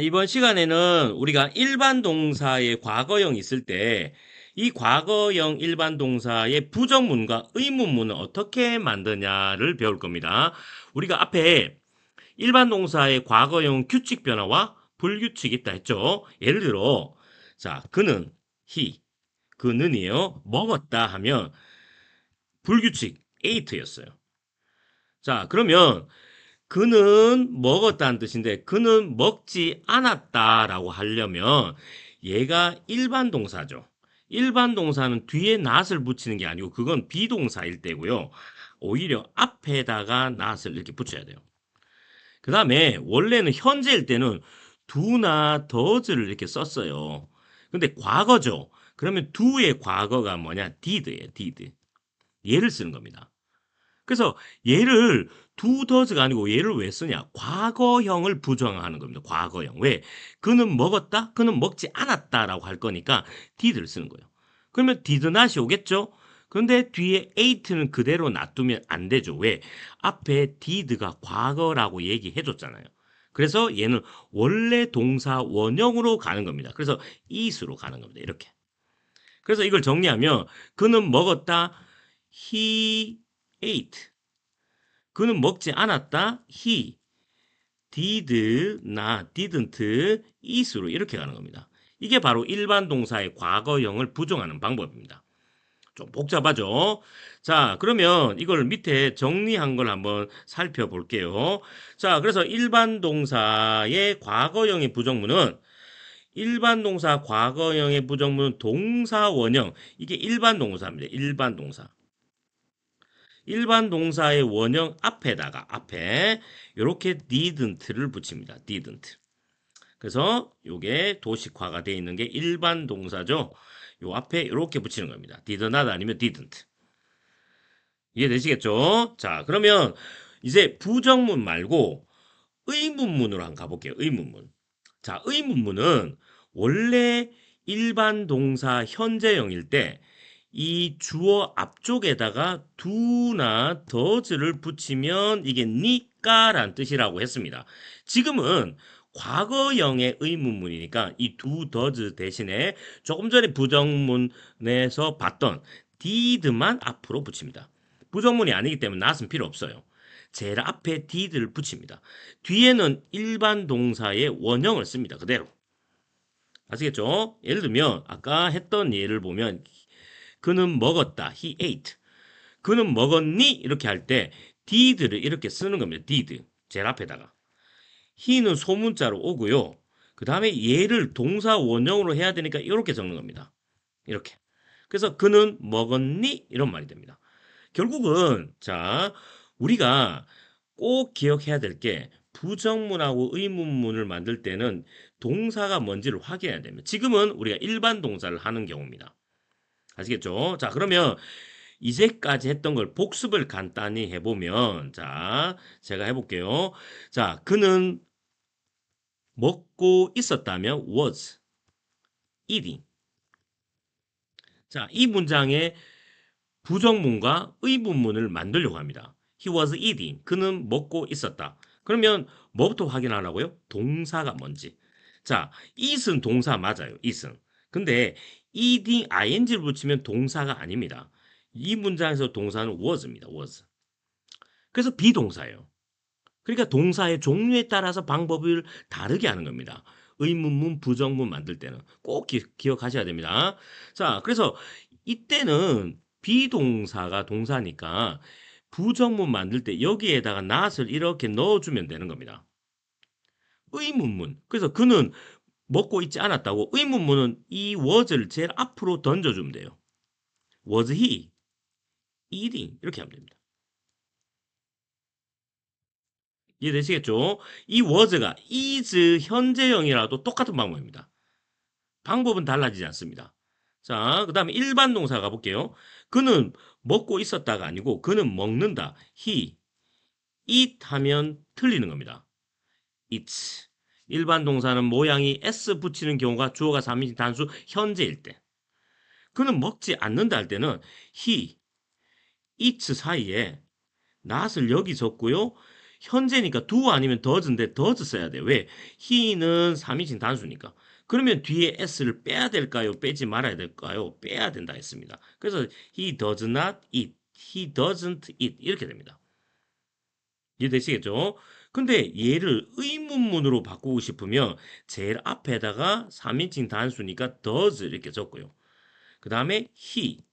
이번 시간에는 우리가 일반 동사의 과거형 있을 때, 이 과거형 일반 동사의 부정문과 의문문을 어떻게 만드냐를 배울 겁니다. 우리가 앞에 일반 동사의 과거형 규칙 변화와 불규칙이 있다 했죠. 예를 들어, 자, 그는, he, 그는이에요. 먹었다 하면 불규칙, ate였어요. 자, 그러면 그는 먹었다는 뜻인데 그는 먹지 않았다라고 하려면 얘가 일반 동사죠. 일반 동사는 뒤에 not을 붙이는 게 아니고 그건 비동사일 때고요. 오히려 앞에다가 not을 이렇게 붙여야 돼요. 그 다음에 원래는 현재일 때는 do나 does를 이렇게 썼어요. 근데 과거죠. 그러면 do의 과거가 뭐냐? did예요. did. 얘를 쓰는 겁니다. 그래서 얘를 do does가 아니고 얘를 왜 쓰냐? 과거형을 부정하는 겁니다. 과거형. 왜? 그는 먹었다? 그는 먹지 않았다라고 할 거니까 did를 쓰는 거예요. 그러면 did not이 오겠죠? 그런데 뒤에 ate는 그대로 놔두면 안 되죠. 왜? 앞에 did가 과거라고 얘기해 줬잖아요. 그래서 얘는 원래 동사 원형으로 가는 겁니다. 그래서 is로 가는 겁니다. 이렇게. 그래서 이걸 정리하면 그는 먹었다. He ate. 그는 먹지 않았다. He did not, didn't, is로 이렇게 가는 겁니다. 이게 바로 일반 동사의 과거형을 부정하는 방법입니다. 좀 복잡하죠? 자, 그러면 이걸 밑에 정리한 걸 한번 살펴볼게요. 자, 그래서 일반 동사의 과거형의 부정문은 일반 동사 과거형의 부정문은 동사 원형. 이게 일반 동사입니다. 일반 동사. 일반 동사의 원형 앞에다가 앞에 이렇게 didn't를 붙입니다. didn't. 그래서 이게 도식화가 되어 있는 게 일반 동사죠. 요 앞에 이렇게 붙이는 겁니다. did not 아니면 didn't. 이해되시겠죠? 자, 그러면 이제 부정문 말고 의문문으로 한번 가볼게요. 의문문. 자, 의문문은 원래 일반 동사 현재형일 때 이 주어 앞쪽에다가 do나 does를 붙이면 이게 니까란 뜻이라고 했습니다. 지금은 과거형의 의문문이니까 이 do, does 대신에 조금 전에 부정문에서 봤던 did만 앞으로 붙입니다. 부정문이 아니기 때문에 not은 필요 없어요. 제일 앞에 did를 붙입니다. 뒤에는 일반 동사의 원형을 씁니다. 그대로. 아시겠죠? 예를 들면 아까 했던 예를 보면 그는 먹었다. He ate. 그는 먹었니? 이렇게 할 때 did를 이렇게 쓰는 겁니다. did. 제일 앞에다가. he는 소문자로 오고요. 그 다음에 얘를 동사 원형으로 해야 되니까 이렇게 적는 겁니다. 이렇게. 그래서 그는 먹었니? 이런 말이 됩니다. 결국은 자 우리가 꼭 기억해야 될 게 부정문하고 의문문을 만들 때는 동사가 뭔지를 확인해야 됩니다. 지금은 우리가 일반 동사를 하는 경우입니다. 아시겠죠? 자, 그러면 이제까지 했던 걸 복습을 간단히 해보면, 자, 제가 해볼게요. 자, 그는 먹고 있었다면 was eating. 자, 이 문장에 부정문과 의문문을 만들려고 합니다. He was eating. 그는 먹고 있었다. 그러면 뭐부터 확인하라고요? 동사가 뭔지. 자, eat은 동사 맞아요. eat은. 근데 eating ing를 붙이면 동사가 아닙니다. 이 문장에서 동사는 was입니다. was. 그래서 비동사예요. 그러니까 동사의 종류에 따라서 방법을 다르게 하는 겁니다. 의문문, 부정문 만들 때는 꼭 기억하셔야 됩니다. 자, 그래서 이때는 비동사가 동사니까 부정문 만들 때 여기에다가 not을 이렇게 넣어주면 되는 겁니다. 의문문. 그래서 그는 먹고 있지 않았다고 의문문은 이 was를 제일 앞으로 던져주면 돼요. Was he eating? 이렇게 하면 됩니다. 이해되시겠죠? 이 was가 is 현재형이라도 똑같은 방법입니다. 방법은 달라지지 않습니다. 자, 그 다음에 일반 동사 가볼게요. 그는 먹고 있었다가 아니고 그는 먹는다. he, eat 하면 틀리는 겁니다. eats. 일반 동사는 모양이 s 붙이는 경우가 주어가 3인칭 단수 현재일 때. 그는 먹지 않는다 할 때는 he, eats 사이에 not을 여기 적고요. 현재니까 do 아니면 does인데 does 써야 돼요. 왜? he는 3인칭 단수니까. 그러면 뒤에 s를 빼야 될까요? 빼지 말아야 될까요? 빼야 된다 했습니다. 그래서 he does not eat, he doesn't eat 이렇게 됩니다. 이해되시겠죠? 근데 얘를 의문문으로 바꾸고 싶으면 제일 앞에다가 3인칭 단수니까 does 이렇게 적고요. 그 다음에 he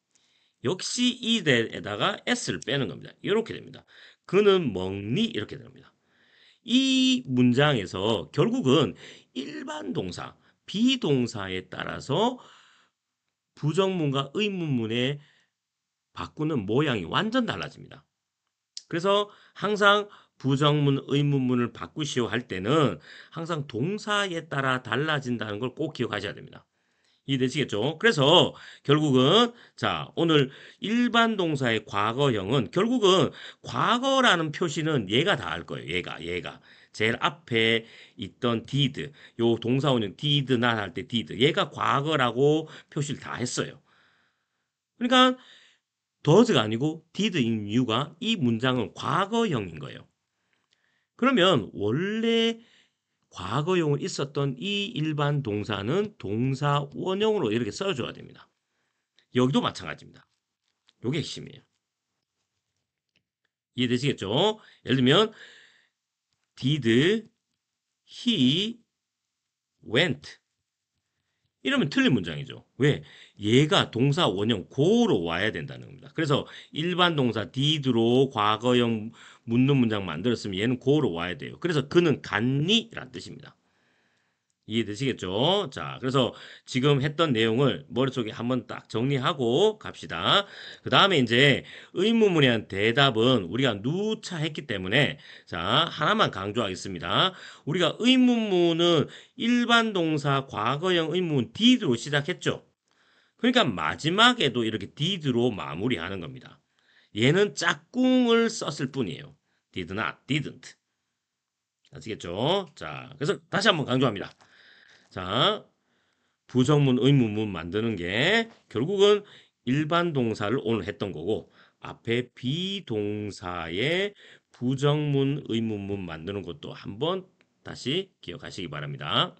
역시 이에다가 s를 빼는 겁니다. 이렇게 됩니다. 그는 먹니? 이렇게 됩니다. 이 문장에서 결국은 일반 동사, 비동사에 따라서 부정문과 의문문에 바꾸는 모양이 완전 달라집니다. 그래서 항상 부정문, 의문문을 바꾸시오 할 때는 항상 동사에 따라 달라진다는 걸 꼭 기억하셔야 됩니다. 이해되시겠죠? 그래서 결국은 자 오늘 일반 동사의 과거형은 결국은 과거라는 표시는 얘가 다 할 거예요. 얘가 제일 앞에 있던 did 요 동사원형 did not 할 때 did 얘가 과거라고 표시를 다 했어요. 그러니까 does가 아니고 did인 이유가 이 문장은 과거형인 거예요. 그러면 원래 과거용은 있었던 이 일반 동사는 동사 원형으로 이렇게 써줘야 됩니다. 여기도 마찬가지입니다. 요게 핵심이에요. 이해되시겠죠? 예를 들면 did he went 이러면 틀린 문장이죠. 왜? 얘가 동사 원형 고로 와야 된다는 겁니다. 그래서 일반 동사 did로 과거형 묻는 문장 만들었으면 얘는 고로 와야 돼요. 그래서 그는 갔니? 라는 뜻입니다. 이해되시겠죠? 자, 그래서 지금 했던 내용을 머릿속에 한번 딱 정리하고 갑시다. 그 다음에 이제 의문문에 대한 대답은 우리가 누차 했기 때문에 자, 하나만 강조하겠습니다. 우리가 의문문은 일반 동사 과거형 의문문 did로 시작했죠. 그러니까 마지막에도 이렇게 did로 마무리하는 겁니다. 얘는 짝꿍을 썼을 뿐이에요. did not, didn't. 아시겠죠? 자, 그래서 다시 한번 강조합니다. 자, 부정문, 의문문 만드는 게 결국은 일반 동사를 오늘 했던 거고 앞에 비동사의 부정문, 의문문 만드는 것도 한번 다시 기억하시기 바랍니다.